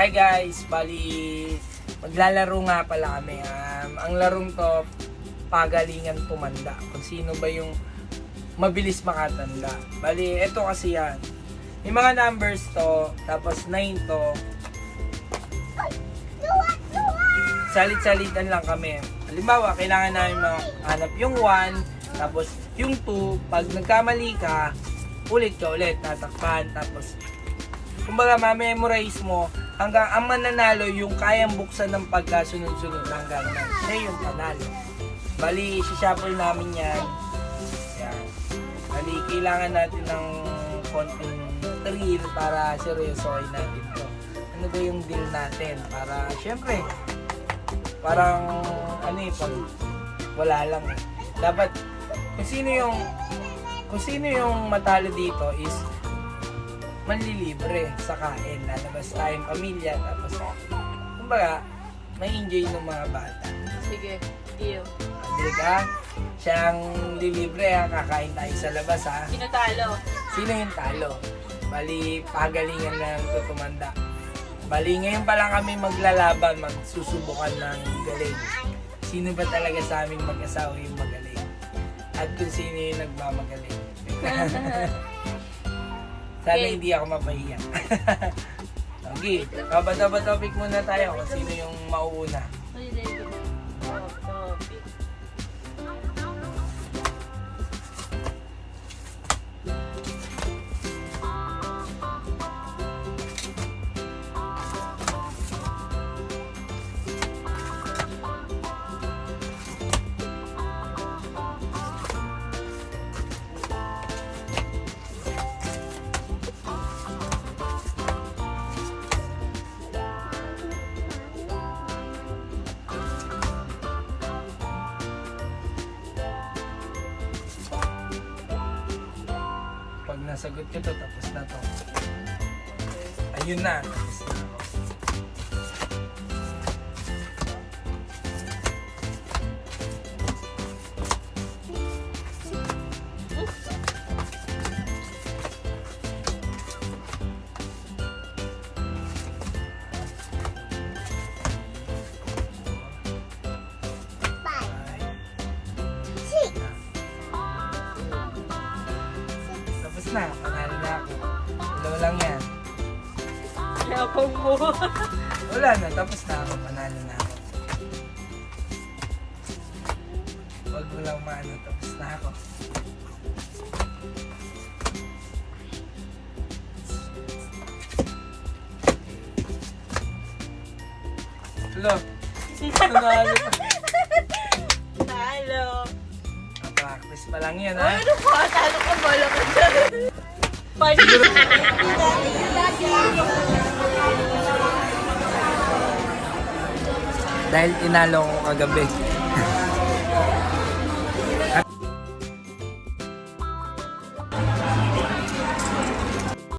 Hi guys, bali maglalaro nga pala kami. Ang larong to, pagalingan tumanda. Kung sino ba yung mabilis makatanda. Bali, eto kasi yan. May mga numbers to, tapos 9 to. Salit-salitan lang kami. Halimbawa, kailangan namin mahanap yung 1, tapos yung 2. Pag nagkamali ka, ulit ka ulit, tatakpan. Tapos, kumbaga, ma-memorize mo hanggang ang mananalo yung kayang buksan ng pagkasunod-sunod hanggang na. Siya yung panalo. Bali, sishuffle namin yan. Yan. Bali, kailangan natin ng konting thrill para seryosohin natin to. Ano ba yung deal natin? Para, syempre, parang, pag wala lang. Dapat, kung sino yung matalo dito is manlilibre sa kain. Lalabas tayong pamilya. Tapos, kumbaga, may enjoy ng mga bata. Sige, deal. Hindi ka? Siyang lilibre ha. Kakain tayo sa labas ha. Sino talo? Sino yung talo? Bali, pagalingan ng tutumanda. Bali, ngayon pa lang kami maglalaban, magsusubukan ng galing. Sino ba talaga sa aming mag-asawa yung magaling? At kung sino yung nagmamagaling. Sana Okay. hindi ako mapahiya. Okay, baba topic muna tayo kung sino yung mauuna. Topic. Pag nasagot ko to, tapos na to. Ayun na, tapos na. Tapos na, panalo na ako. Dalawa lang yan. Yapang mo. Wala na, tapos na ako, panalo na ako. Huwag mo lang maano, tapos na ako. Hello, nanalo pa. Talo. Practice pa lang yan, Oh, ha? ano pa? Talo ka bola ka dyan. Paano? Dahil tinalo ko kagabi.